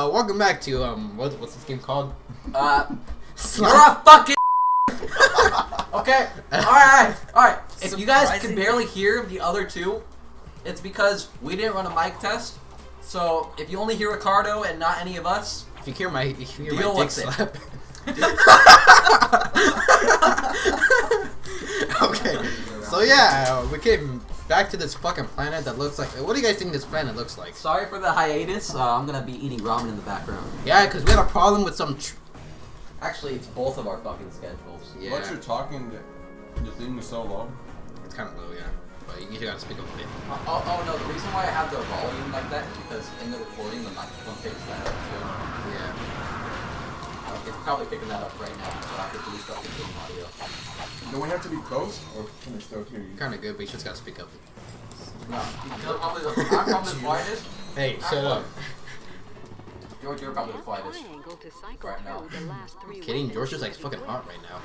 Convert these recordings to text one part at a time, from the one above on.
welcome back to what's this game called? You're a fucking okay. Alright. If you guys can barely hear the other two, it's because we didn't run a mic test. So if you only hear Ricardo and not any of us, if you hear my dick slap. Okay, so yeah, we came back to this fucking planet that looks like. What do you guys think this planet looks like? Sorry for the hiatus. I'm gonna be eating ramen in the background. Yeah, because we had a problem with some. Actually, it's both of our fucking schedules. Yeah. Once you're talking, the thing is so low. It's kind of low, yeah. But you gotta speak up a bit. Oh no, the reason why I have the volume like that is because in the recording the microphone picks that up too. Yeah. It's probably picking that up right now, so I have to boost up the game audio. Don't we have to be close, or can I still hear you? Kind of good, but you just gotta speak up. No, I'm probably the quietest. Hey, shut up. George, you're probably the quietest right now. I'm kidding, George is like fucking hot right now.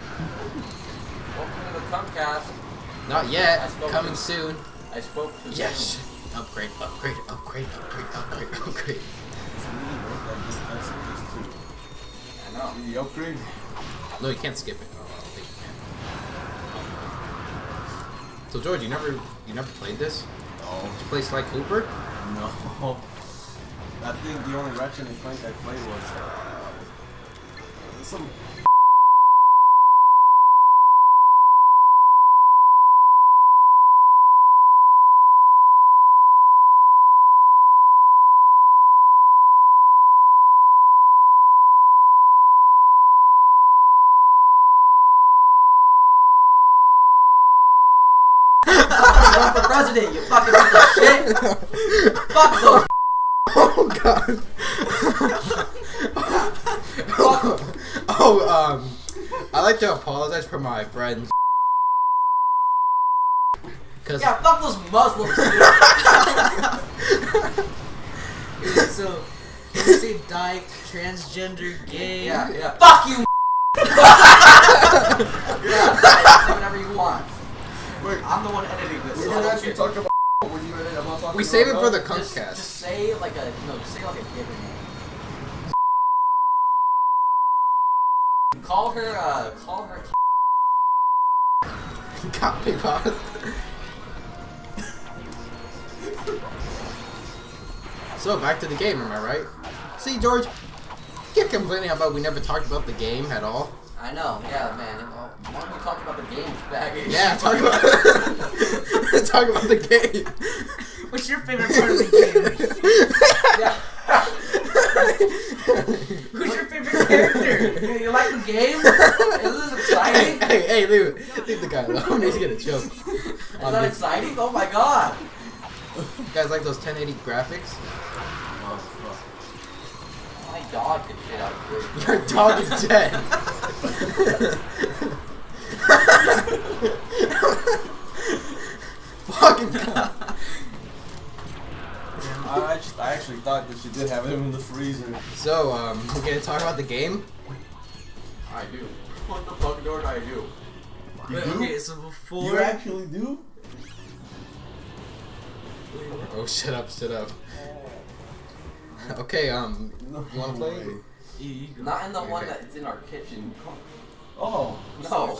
Welcome to the TheCuntStation. Not yet. Coming soon. I spoke to Yes. Upgrade. I know. The upgrade? No, you can't skip it. Oh, I don't think you can. So George, you never played this? No. Did you play Sly Cooper? No. I think the only Ratchet and Clank I played was some. Run for president, you fucking piece of shit! Fuck those! Oh god. I like to apologize for my friends. Cause yeah, fuck those Muslims, Dude, so can you say dyke, transgender, gay? Yeah. Fuck you! Yeah, say whatever you want. Wait, I'm the one editing this. we So I didn't don't actually care. talk about when you edit. I'm not talking. we save it about for the that. Cunts Just say like a just say like a given name. Call her. Copy paste. So back to the game, am I right? See, George, you're complaining about we never talked about the game at all. I know, yeah, man. Well, why don't we talk about the game, faggot? Yeah, talk about talk about the game. What's your favorite part of the game? Yeah. Who's your favorite character? You like the game? Is this exciting? Hey, leave the guy alone. He's gonna choke. Is that exciting? Oh my god! You guys like those 1080 graphics? Oh, fuck. My dog could shit out of good. Your dog is dead. Fucking god. I actually thought that you did have him in the freezer. So, we're gonna talk about the game. I do. What the fuck, George? I do. You Wait, do? okay, so before You actually do? Oh, shut up. Okay, you wanna play? way. you go. Not in the one Okay. that's in our kitchen. Oh. No.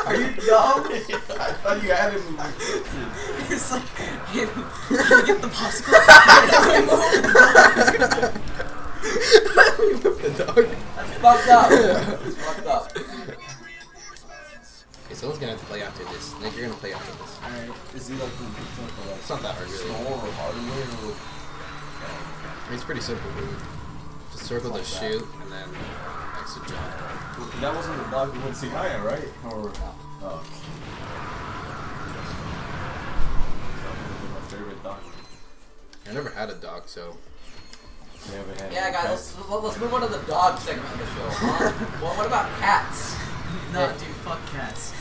Are you dumb? I thought you had him in the kitchen. It's like, hey, can you get the popsicle? The dog. That's fucked up. That's fucked up. Okay, someone's gonna have to play after this. Nick, you're gonna play after this. Alright. Is he like the It's not that hard, really. store or hardware or? It's pretty simple, really. Just circle the shoot and then exit jump. That wasn't the dog you went to see Haya, right? Or oh. That was my favorite dog. I never had a dog, so. You haven't had Yeah, any guys, pets? let's move on to the dog segment of the show. Huh? Well, what about cats? No, dude, fuck cats.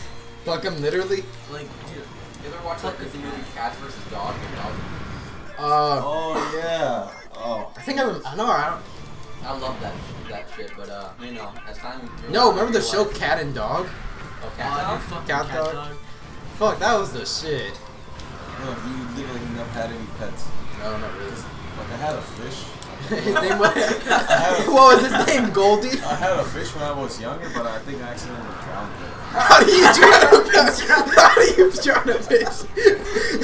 Fuck him, literally. Like, dude, You ever watch like the movie Cats vs. Dog? Oh yeah. Oh. I think I know. I don't. I love that shit, but you know, as time. No, remember the show Cat and Dog? Oh, oh, Cat dude, Dog? fucking Cat cat dog? dog. Fuck, that was the shit. No, you literally never had any pets. No, not really. Like I had a fish. His name was, what was his name? Goldie? I had a fish when I was younger, but I think I accidentally drowned it. How do you drown a fish? How do you drown a fish?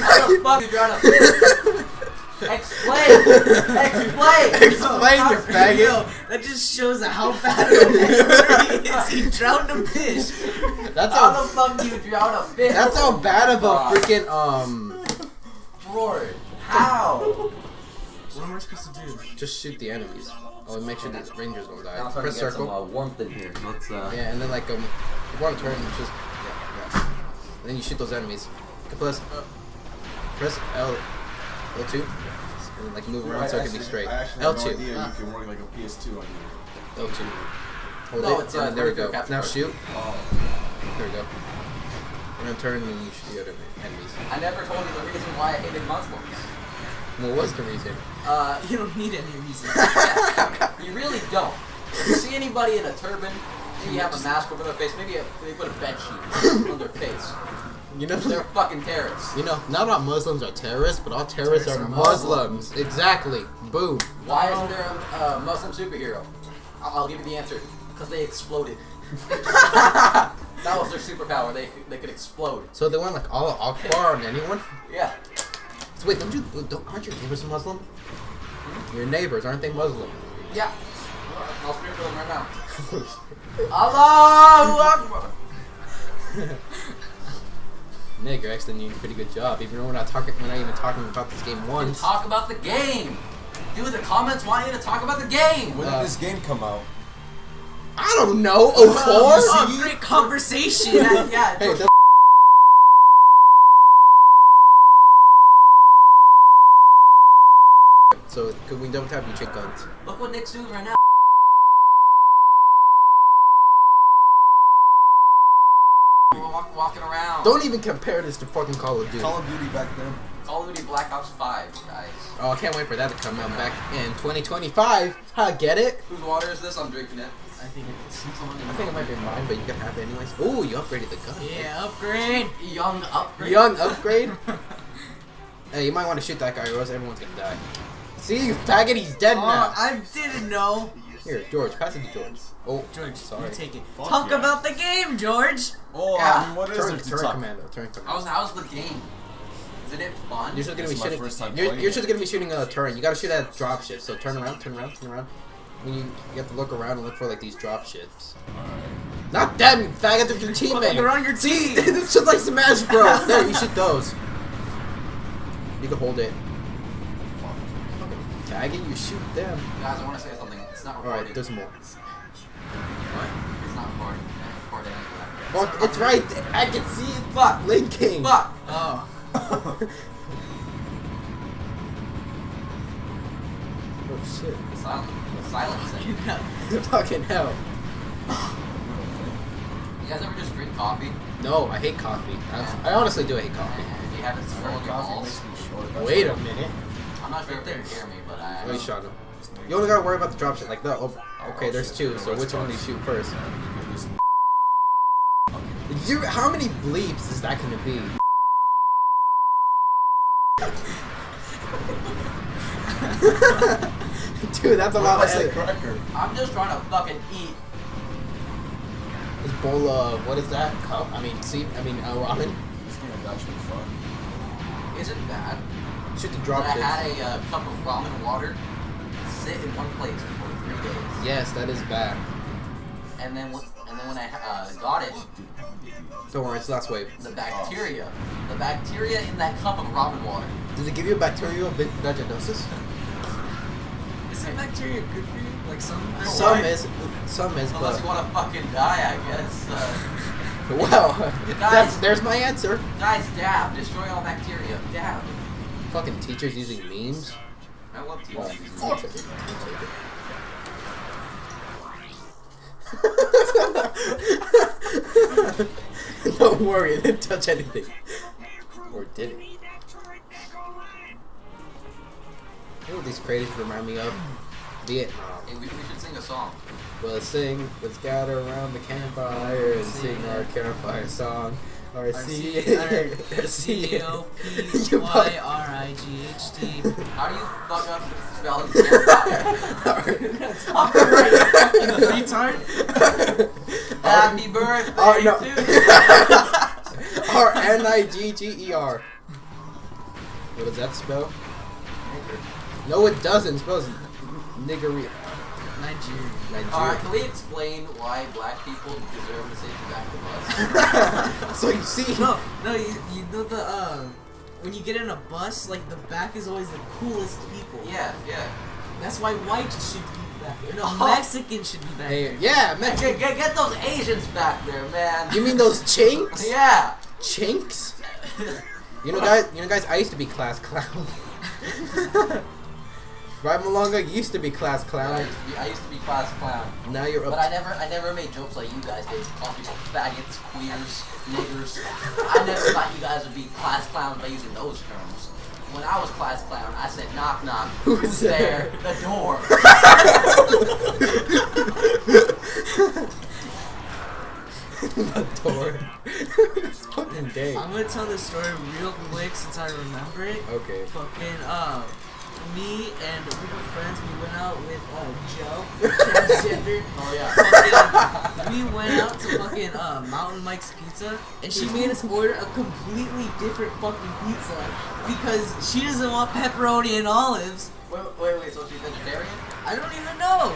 How the fuck you drown a fish? Explain! Explain, you faggot. Yo, that just shows how bad of a murderer he is. He drowned a fish. That's How how the fuck do you drown a fish? That's how bad of a freaking Roar. How? What am I supposed to do? Just shoot the enemies. Oh, and make sure these rangers don't die. Now I'm starting Press to get circle. some warmth in here. Let's Yeah, and then like if you want to turn, you just yeah. And then you shoot those enemies. You can press L2, and then like move around so it can be straight. I actually have L2. no idea you can work like a PS2 on here. L2. Hold No, it. it's, and there we go. capture Now card. shoot. Oh. There we go. And then turn and you shoot the other enemies. I never told you the reason why I hated Muslims. What was the reason? You don't need any reason. You really don't. If you see anybody in a turban, maybe have a mask over their face, maybe they put a bed sheet on their face. You know, They're fucking terrorists. you know, not all Muslims are terrorists, but all terrorists are Muslims. Exactly. Boom. Why isn't there a Muslim superhero? I'll give you the answer. Because they exploded. That was their superpower. They could explode. So they went like all Akbar on anyone? Yeah. So wait, aren't your neighbors Muslim? Your neighbors, aren't they Muslim? Yeah. I'll scream for them right now. Allahu Akbar. Nick, you're actually doing a pretty good job. Even though we're not even talking about this game once. Talk about the game. Dude, the comments want you to talk about the game. When did this game come out? I don't know. Oh, Oh, great conversation. Yeah. Hey, that's so could we double tap you check guns? Look what Nick's doing right now. We're walking around. Don't even compare this to fucking Call of Duty. Call of Duty back then. Call of Duty Black Ops 5, guys. Oh, I can't wait for that to come out back in 2025. Huh, get it? Whose water is this? I'm drinking it. I think it's I think it might be mine, but you can have it anyways. Ooh, you upgraded the gun. Yeah, upgrade. Young upgrade. Young upgrade? Hey, you might want to shoot that guy or else everyone's gonna die. See, you faggot, he's dead now. I didn't know. Here, George, pass it to George. Oh, George, sorry. you take it. Fuck Talk yeah. about the game, George. Oh, Yeah. I mean, what is Turn, it to turn talk? commando, turn commando. How's the game? Isn't it fun? You're just gonna be This is my shooting. first time You're playing just gonna be shooting a turret. You gotta shoot at drop shift. So turn around, turn around, turn around. When you have to look around and look for like these drop shifts. Not them, you faggot. They're your teammate. They're on your See, team. it's just like Smash Bros. There, you shoot those. You can hold it. Faggot, you shoot them. Guys, I want to say something. It's not All recording. right, there's more. What? It's not recording. It's recording anyway. Fuck, it's right. I can see it. Fuck, linking. Fuck! Oh. Oh shit. Silencing. Fucking hell. You guys ever just drink coffee? No, I hate coffee. I honestly do hate coffee. And you have it swirl in your Coffee balls? makes me short. That's Wait a what- minute. I'm not sure if they can hear me, but I... Oh, you shot him. You only gotta worry about the drop shit. Like, okay, there's two, so which one do you shoot first? How many bleeps is that gonna be? Dude, that's a lot of Say edit. cracker. I'm just trying to fucking eat. This bowl of, what is that? Cup? Ramen? This game is actually fun. Isn't bad. Shoot the But drop I shit. had a cup of ramen water sit in one place for 3 days. Yes, that is bad. And then when I got it, Don't worry, it's the last wave. the bacteria in that cup of ramen water. Does it give you a bacterial vaginosis? Is that bacteria good for you? Like some? Some is, Unless but you want to fucking die, I guess. well, Guys. there's my answer. Guys, dab. Destroy all bacteria. Dab. Fucking teachers using memes. I love Well, teachers. I'll take it. I'll take it. Don't worry, it didn't touch anything. Or did it? You know what these craters remind me of? Vietnam. Hey, we should sing a song. Let's gather around the campfire and sing our campfire song. C-O-P-Y-R-I-G-H-T. How do you fuck up spelling campfire? Retard? Happy birthday Oh, no. to R-N-I-G-G-E-R. What does that spell? No, it doesn't. It spells niggery. Nigeria. Alright, can we explain why black people deserve to sit in the back of the bus? So you see. No, you know the when you get in a bus, like the back is always the coolest people. Yeah. That's why whites should be back there. No, Oh. Mexicans should be back there. Yeah, man. Get those Asians back there, man. You mean those chinks? Yeah. Chinks? You know, guys. I used to be class clown. Right, Malonga used to be class clown. I used to be class clown. Now you're up. But I never made jokes like you guys did. Call people faggots, queers, niggers. I never thought you guys would be class clowns by using those terms. When I was class clown, I said knock knock. Who's there? The door. The door. It's fucking gay. I'm gonna tell this story real quick since I remember it. Okay. Fucking me and a group of friends, we went out with Joe, transgender. Oh yeah. Fucking, we went out to fucking Mountain Mike's Pizza, and she made us order a completely different fucking pizza because she doesn't want pepperoni and olives. Wait, so she's vegetarian? I don't even know.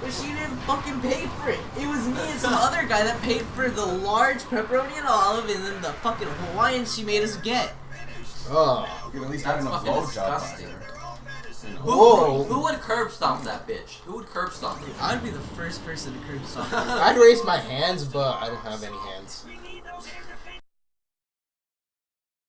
But she didn't fucking pay for it. It was me and some other guy that paid for the large pepperoni and olive and then the fucking Hawaiian she made us get. Oh. You could at least That's having a fucking blowjob. disgusting. Whoa. Who would curb stomp that bitch? Who would curb stomp you? I'd be the first person to curb stomp her. I'd raise my hands, but I don't have any hands.